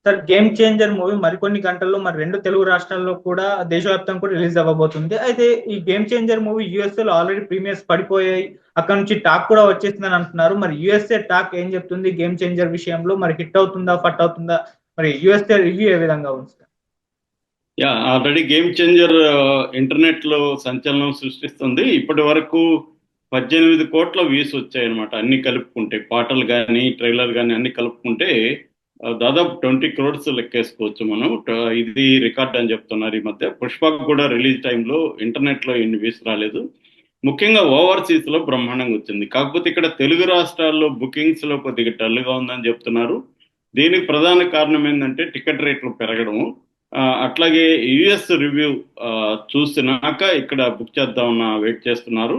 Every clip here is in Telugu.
సార్, గేమ్ చేంజర్ మూవీ మరికొన్ని గంటల్లో మరి రెండు తెలుగు రాష్ట్రాల్లో కూడా దేశవ్యాప్తంగా కూడా రిలీజ్ అవ్వబోతుంది. అయితే ఈ గేమ్ చేంజర్ మూవీ యుఎస్ఏ లో ఆల్రెడీ ప్రీమియర్స్ పడిపోయాయి. అక్కడ నుంచి టాక్ కూడా వచ్చేసిందని అంటున్నారు. మరి యుఎస్ఏ టాక్ ఏం చెప్తుంది గేమ్ చేంజర్ విషయంలో? మరి హిట్ అవుతుందా, ఫట్ అవుతుందా? మరి యుఎస్ఏ రివ్యూ ఏ విధంగా ఉంది sir? Yeah, already game changer internet లో సంచలనం సృష్టిస్తుంది. ఇప్పటి వరకు 18 కోట్ల వ్యూస్ వచ్చాయన్నమాట. అన్ని కలుపుకుంటే పాటలు కానీ ట్రైలర్ కానీ అన్ని కలుపుకుంటే దాదాపు 20 క్రోడ్స్ లెక్కేసుకోవచ్చు మనం. ఇది రికార్డ్ అని చెప్తున్నారు. ఈ మధ్య పుష్పకు కూడా రిలీజ్ టైంలో ఇంటర్నెట్ లో ఇన్ని వ్యూస్ రాలేదు. ముఖ్యంగా ఓవర్సీస్ లో బ్రహ్మాండంగా వచ్చింది. కాకపోతే ఇక్కడ తెలుగు రాష్ట్రాల్లో బుకింగ్స్ లో కొద్దిగా డల్గా ఉందని చెప్తున్నారు. దీనికి ప్రధాన కారణం ఏంటంటే టికెట్ రేట్లు పెరగడము. అట్లాగే యుఎస్ రివ్యూ చూసినాక ఇక్కడ బుక్ చేద్దామన్న వెయిట్ చేస్తున్నారు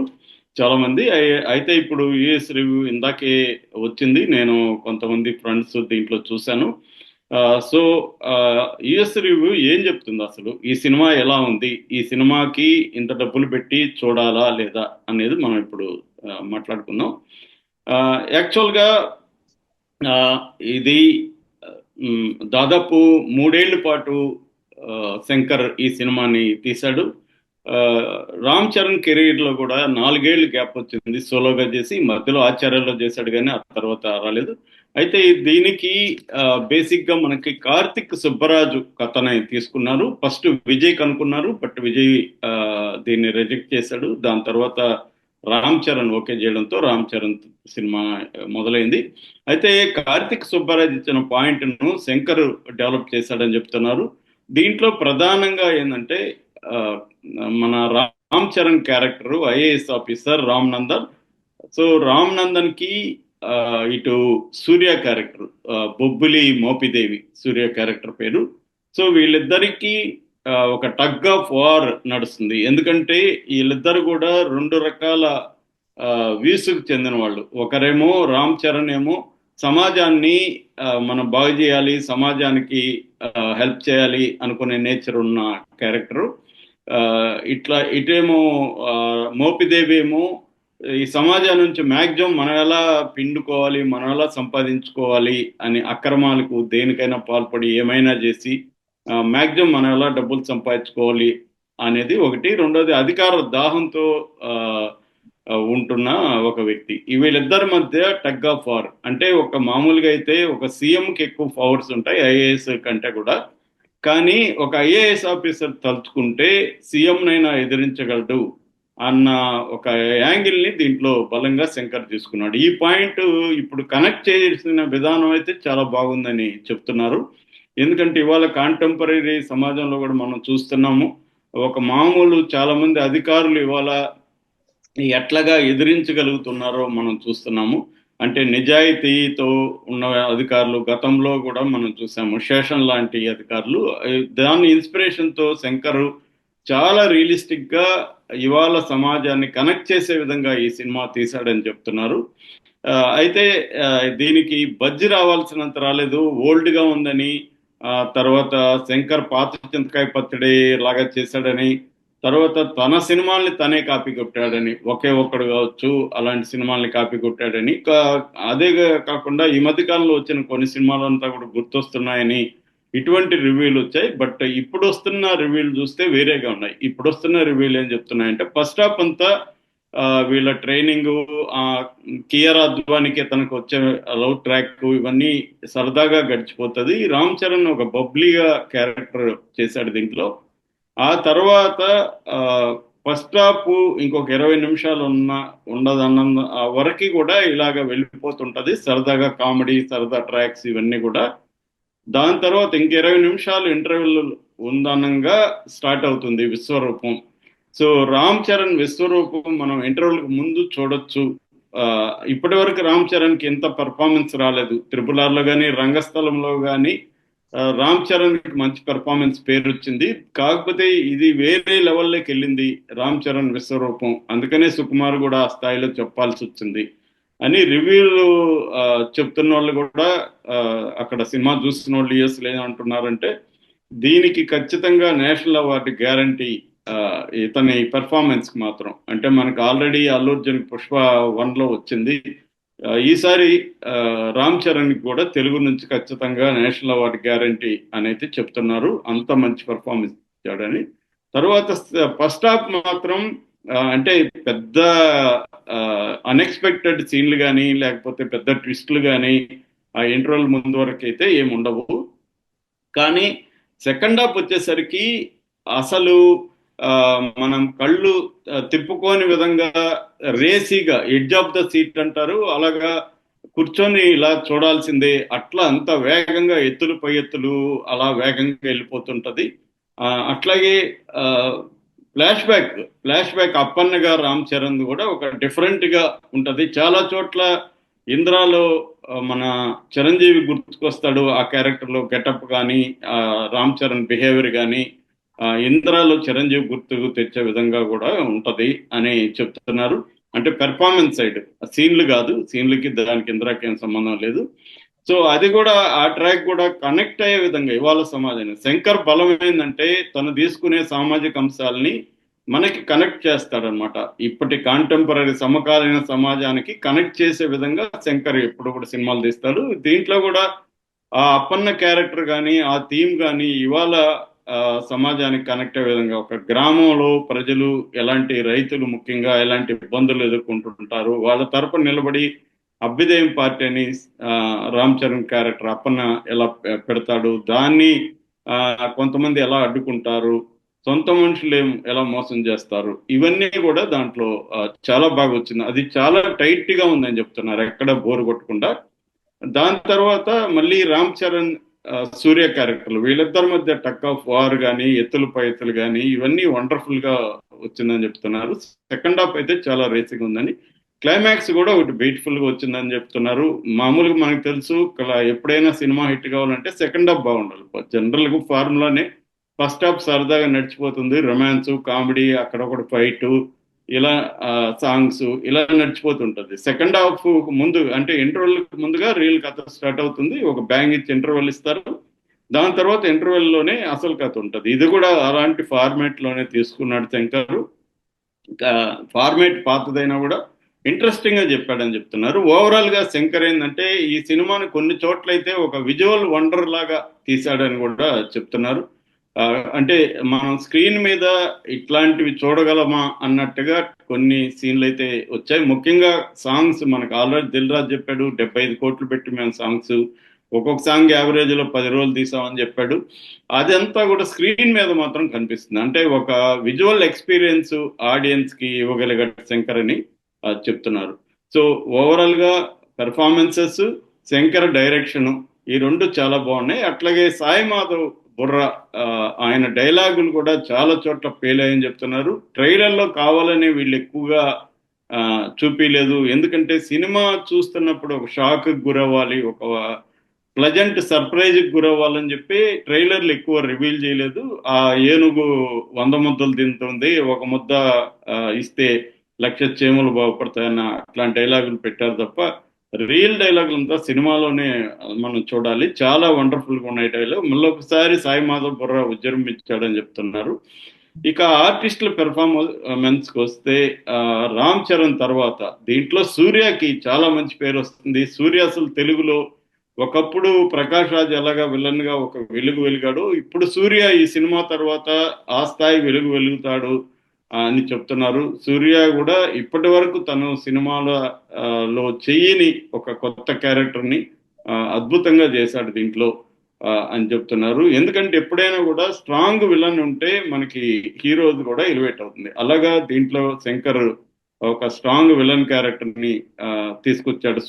చాలా మంది. అయితే ఇప్పుడు యుఎస్ రివ్యూ ఇందాకే వచ్చింది. నేను కొంతమంది ఫ్రెండ్స్ దీంట్లో చూశాను. సో యుఎస్ రివ్యూ ఏం చెప్తుంది, అసలు ఈ సినిమా ఎలా ఉంది, ఈ సినిమాకి ఇంత డబ్బులు పెట్టి చూడాలా లేదా అనేది మనం ఇప్పుడు మాట్లాడుకుందాం. యాక్చువల్గా ఇది దాదాపు 3 ఏళ్ల పాటు శంకర్ ఈ సినిమాని తీశాడు. రామ్ చరణ్ కెరీర్ లో కూడా 4 ఏళ్ళు గ్యాప్ వచ్చింది సోలోగా చేసి. మధ్యలో ఆచార్యలో చేశాడు కానీ ఆ తర్వాత రాలేదు. అయితే దీనికి బేసిక్ గా మనకి కార్తిక్ సుబ్బరాజు కథని తీసుకున్నారు. ఫస్ట్ విజయ్ కనుక్కున్నారు, బట్ విజయ్ దీన్ని రిజెక్ట్ చేశాడు. దాని తర్వాత రామ్ చరణ్ ఓకే చేయడంతో రామ్ చరణ్ సినిమా మొదలైంది. అయితే కార్తిక్ సుబ్బరాజ్ ఇచ్చిన పాయింట్ ను శంకర్ డెవలప్ చేశాడని చెప్తున్నారు. దీంట్లో ప్రధానంగా ఏంటంటే మన Ram Charan character IAS officer Ram Nandan. So Ram Nandan కి ఇటు సూర్య క్యారెక్టర్ బొబ్బిలి మోపిదేవి సూర్య క్యారెక్టర్ పేరు. సో వీళ్ళిద్దరికీ ఒక టగ్ ఆఫ్ వార్ నడుస్తుంది. ఎందుకంటే వీళ్ళిద్దరు కూడా 2 రకాల వ్యూస్కు చెందిన వాళ్ళు. ఒకరేమో రామ్ చరణ్ ఏమో సమాజాన్ని మనం బాగు చేయాలి, సమాజానికి హెల్ప్ చేయాలి అనుకునే నేచర్ ఉన్న క్యారెక్టరు. ఇటేమో మోపిదేవి ఏమో ఈ సమాజం నుంచి మ్యాక్సిమం మనం ఎలా పిండుకోవాలి, మనం ఎలా సంపాదించుకోవాలి అని అక్రమాలకు దేనికైనా పాల్పడి ఏమైనా చేసి మ్యాక్సిమం మనం ఎలా డబ్బులు సంపాదించుకోవాలి అనేది ఒకటి. రెండోది అధికార దాహంతో ఉంటున్న ఒక వ్యక్తి. వీళ్ళిద్దరి మధ్య టగ్ ఆఫ్ వార్. అంటే ఒక మామూలుగా అయితే ఒక సీఎంకి ఎక్కువ పవర్స్ ఉంటాయి ఐఏఎస్ కంటే కూడా. కానీ ఒక ఐఏఎస్ ఆఫీసర్ తలుచుకుంటే సీఎంనైనా ఎదిరించగలడు అన్న ఒక యాంగిల్ని దీంట్లో బలంగా శంకర్ తీసుకున్నాడు. ఈ పాయింట్ ఇప్పుడు కనెక్ట్ చేసిన విధానం అయితే చాలా బాగుందని చెప్తున్నారు. ఎందుకంటే ఇవాళ కాంటెంపరీ సమాజంలో కూడా మనం చూస్తున్నాము. ఒక మామూలు చాలా మంది అధికారులు ఇవాళ ఎట్లాగా ఎదిరించగలుగుతున్నారో మనం చూస్తున్నాము. అంటే నిజాయితీతో ఉన్న అధికారులు గతంలో కూడా మనం చూసాము. శేషన్ లాంటి అధికారులు. దాని ఇన్స్పిరేషన్తో శంకర్ చాలా రియలిస్టిక్ గా ఇవాళ సమాజాన్ని కనెక్ట్ చేసే విధంగా ఈ సినిమా తీశాడని చెప్తున్నారు. అయితే దీనికి బజ్జి రావాల్సినంత రాలేదు, ఓల్డ్ గా ఉందని. తర్వాత శంకర్ పాత చింతకాయ పచ్చడి లాగా చేశాడని, తర్వాత తన సినిమాల్ని తనే కాపీ కొట్టాడని, ఒకే ఒక్కడు కావచ్చు అలాంటి సినిమాల్ని కాపీ కొట్టాడని. అదే కాకుండా ఈ మధ్య కాలంలో వచ్చిన కొన్ని సినిమాలంతా కూడా గుర్తొస్తున్నాయని ఇటువంటి రివ్యూలు వచ్చాయి. బట్ ఇప్పుడు వస్తున్న రివ్యూలు చూస్తే వేరేగా ఉన్నాయి. ఇప్పుడు వస్తున్న రివ్యూలు ఏం చెప్తున్నాయంటే ఫస్ట్ హాఫ్ అంతా వీళ్ళ ట్రైనింగ్, కియారా అద్వానికి తనకు వచ్చే లవ్ ట్రాక్ ఇవన్నీ సరదాగా గడిచిపోతుంది. రామ్ చరణ్ ఒక బబ్లీగా క్యారెక్టర్ చేశాడు దీంట్లో. ఆ తర్వాత ఫస్ట్ హాఫ్ ఇంకొక 20 నిమిషాలు ఉండదన్న వరకు కూడా ఇలాగ వెళ్ళిపోతుంటది. సరదాగా కామెడీ, సరదా ట్రాక్స్ ఇవన్నీ కూడా. దాని తర్వాత ఇంక 20 నిమిషాలు ఇంటర్వెల్ ఉందనంగా స్టార్ట్ అవుతుంది విశ్వరూపం. సో రామ్ చరణ్ విశ్వరూపం మనం ఇంటర్వెల్కి ముందు చూడొచ్చు. ఇప్పటి వరకు రామ్ చరణ్కి ఎంత పర్ఫార్మెన్స్ రాలేదు. త్రిపుల్ ఆర్లో కానీ రంగస్థలంలో కానీ రామ్ చరణ్కి మంచి పెర్ఫార్మెన్స్ పేరు వచ్చింది. కాకపోతే ఇది వేరే లెవెల్లోకి వెళ్ళింది రామ్ చరణ్ విశ్వరూపం. అందుకనే సుకుమార్ కూడా ఆ స్థాయిలో చెప్పాల్సి వచ్చింది అని రివ్యూలు చెప్తున్న వాళ్ళు కూడా అక్కడ సినిమా చూస్తున్న వాళ్ళు యూఎస్ లేదంటున్నారంటే దీనికి ఖచ్చితంగా నేషనల్ అవార్డు గ్యారంటీ ఇతని పెర్ఫార్మెన్స్ కి మాత్రం. అంటే మనకు ఆల్రెడీ అల్లు అర్జున్ పుష్ప 1లో వచ్చింది. ఈసారి రామ్ చరణ్ కూడా తెలుగు నుంచి ఖచ్చితంగా నేషనల్ అవార్డు గ్యారంటీ అనేది చెప్తున్నారు. అంత మంచి పర్ఫార్మెన్స్ ఇచ్చాడని. తర్వాత ఫస్ట్ హాఫ్ మాత్రం అంటే పెద్ద అన్ఎక్స్పెక్టెడ్ సీన్లు కానీ లేకపోతే పెద్ద ట్విస్టులు కానీ ఆ ఇంటర్వెల్ ముందు వరకు అయితే ఏమి ఉండవు. కానీ సెకండ్ హాఫ్ వచ్చేసరికి అసలు ఆ, మనం కళ్ళు తిప్పుకోని విధంగా రేసీగా ఎడ్జ్ ఆఫ్ ద సీట్ అంటారు, అలాగా కూర్చొని ఇలా చూడాల్సిందే, అట్లా అంత వేగంగా ఎత్తులు పై ఎత్తులు అలా వేగంగా వెళ్ళిపోతుంటది. అట్లాగే ఫ్లాష్ బ్యాక్ అప్పన్నగా రామ్ చరణ్ కూడా ఒక డిఫరెంట్ గా ఉంటది. చాలా చోట్ల ఇంద్రాలో మన చిరంజీవి గుర్తుకొస్తాడు, ఆ క్యారెక్టర్ లో గెటప్ కానీ రామ్ చరణ్ బిహేవియర్ కానీ ఇంద్రాలో చిరంజీవి గుర్తుకు తెచ్చే విధంగా కూడా ఉంటది అని చెప్తున్నారు. అంటే పెర్ఫార్మెన్స్ సైడ్ సీన్లు కాదు, సీన్లకి దానికి ఇంద్రాకి ఏం సంబంధం లేదు. సో అది కూడా ఆ ట్రాక్ కూడా కనెక్ట్ అయ్యే విధంగా ఇవాళ సమాజాన్ని శంకర్ బలం ఏంటంటే తను తీసుకునే సామాజిక అంశాలని మనకి కనెక్ట్ చేస్తాడనమాట. ఇప్పటి కాంటెంపరీ సమకాలీన సమాజానికి కనెక్ట్ చేసే విధంగా శంకర్ ఎప్పుడు కూడా సినిమాలు తీస్తాడు. దీంట్లో కూడా ఆ అప్పన్న క్యారెక్టర్ కానీ ఆ థీమ్ కానీ ఇవాళ సమాజానికి కనెక్ట్ అయ్యే విధంగా, ఒక గ్రామంలో ప్రజలు ఎలాంటి రైతులు ముఖ్యంగా ఎలాంటి ఇబ్బందులు ఎదుర్కొంటుంటారు, వాళ్ళ తరపున నిలబడి అభ్యుదయం పార్టీ అని రామ్ చరణ్ క్యారెక్టర్ అప్పన్న ఎలా పెడతాడు, దాన్ని కొంతమంది ఎలా అడ్డుకుంటారు, సొంత మనుషులు ఎలా మోసం చేస్తారు, ఇవన్నీ కూడా దాంట్లో చాలా బాగా వచ్చింది. అది చాలా టైట్ గా ఉందని చెప్తున్నారు, ఎక్కడ బోర్ కొట్టకుండా. దాని తర్వాత మళ్ళీ రామ్ చరణ్ సూర్య క్యారెక్టర్లు వీళ్ళిద్దరి మధ్య టక్ ఆఫ్ వార్ కానీ ఎత్తులు పై ఎత్తులు కానీ ఇవన్నీ వండర్ఫుల్ గా వచ్చిందని చెప్తున్నారు. సెకండ్ హాఫ్ అయితే చాలా రేసింగ్ ఉందని, క్లైమాక్స్ కూడా ఒకటి బ్యూటిఫుల్ గా వచ్చిందని చెప్తున్నారు. మామూలుగా మనకు తెలుసు ఎప్పుడైనా సినిమా హిట్ కావాలంటే సెకండ్ హాఫ్ బాగుండాలి. జనరల్ గా ఫార్ములానే ఫస్ట్ హాఫ్ సరదాగా నడిచిపోతుంది, రొమాన్స్ కామెడీ అక్కడొకటి ఫైట్ ఇలా సాంగ్స్ ఇలా నడిచిపోతుంటది. సెకండ్ హాఫ్ ముందు అంటే ఇంటర్వెల్ ముందుగా రియల్ కథ స్టార్ట్ అవుతుంది, ఒక బ్యాంగ్ ఇచ్చి ఇంటర్వెల్ ఇస్తారు, దాని తర్వాత ఇంటర్వెల్ లోనే అసలు కథ ఉంటది. ఇది కూడా అలాంటి ఫార్మేట్ లోనే తీసుకున్నాడు శంకర్. ఫార్మేట్ పాతదైనా కూడా ఇంట్రెస్టింగ్ గా చెప్పాడని చెప్తున్నారు. ఓవరాల్ గా శంకర్ ఏంటంటే ఈ సినిమాని కొన్ని చోట్లయితే ఒక విజువల్ వండర్ లాగా తీశాడని కూడా చెప్తున్నారు. అంటే మనం స్క్రీన్ మీద ఇట్లాంటివి చూడగలమా అన్నట్టుగా కొన్ని సీన్లు అయితే వచ్చాయి. ముఖ్యంగా సాంగ్స్ మనకు ఆల్రెడీ దిల్ రాజు చెప్పాడు, 75 కోట్లు పెట్టి మేము సాంగ్స్ ఒక్కొక్క సాంగ్ యావరేజ్ లో 10 రోజులు తీసామని చెప్పాడు. అదంతా కూడా స్క్రీన్ మీద మాత్రం కనిపిస్తుంది. అంటే ఒక విజువల్ ఎక్స్పీరియన్స్ ఆడియన్స్ కి ఇవ్వగలిగాడు శంకర్ అని చెప్తున్నారు. సో ఓవరాల్ గా పెర్ఫార్మెన్సెస్, శంకర్ డైరెక్షన్ ఈ రెండు చాలా బాగున్నాయి. అట్లాగే సాయి మాధవ్ బుర్ర ఆయన డైలాగులు కూడా చాలా చోట్ల ఫెయిల్ అయ్యని చెప్తున్నారు. ట్రైలర్లో కావాలని వీళ్ళు ఎక్కువగా చూపించలేదు, ఎందుకంటే సినిమా చూస్తున్నప్పుడు ఒక షాక్ గురవ్వాలి, ఒక ప్లజెంట్ సర్ప్రైజ్ గురవ్వాలని చెప్పి ట్రైలర్లు ఎక్కువ రివీల్ చేయలేదు. ఆ ఏనుగు 100 ముద్దలు తింటుంది, ఒక ముద్ద ఇస్తే 1,00,000 చేమలు బాగుపడతాయన్న అట్లాంటి డైలాగులు పెట్టారు తప్ప రియల్ డైలాగులు అంతా సినిమాలోనే మనం చూడాలి. చాలా వండర్ఫుల్ గా ఉన్నాయి డైలాగ్. మళ్ళీ ఒకసారి సాయి మాధవ్ బుర్రా విజృంభించాడని చెప్తున్నారు. ఇక ఆర్టిస్టుల పెర్ఫార్మెన్స్ కి వస్తే రామ్ చరణ్ తర్వాత దీంట్లో సూర్యకి చాలా మంచి పేరు వస్తుంది. సూర్య అసలు తెలుగులో ఒకప్పుడు ప్రకాష్ రాజ్ ఎలాగా విలన్ గా ఒక వెలుగు వెలిగాడు, ఇప్పుడు సూర్య ఈ సినిమా తర్వాత ఆ స్థాయి వెలుగు వెలుగుతాడు అని చెప్తున్నారు. సూర్య కూడా ఇప్పటి వరకు తను సినిమాలో చెయ్యని ఒక కొత్త క్యారెక్టర్ ని అద్భుతంగా చేశాడు దీంట్లో అని చెప్తున్నారు. ఎందుకంటే ఎప్పుడైనా కూడా స్ట్రాంగ్ విలన్ ఉంటే మనకి హీరో కూడా ఎలివేట్ అవుతుంది. అలాగా దీంట్లో శంకర్ ఒక స్ట్రాంగ్ విలన్ క్యారెక్టర్ ని తీసుకొచ్చాడు.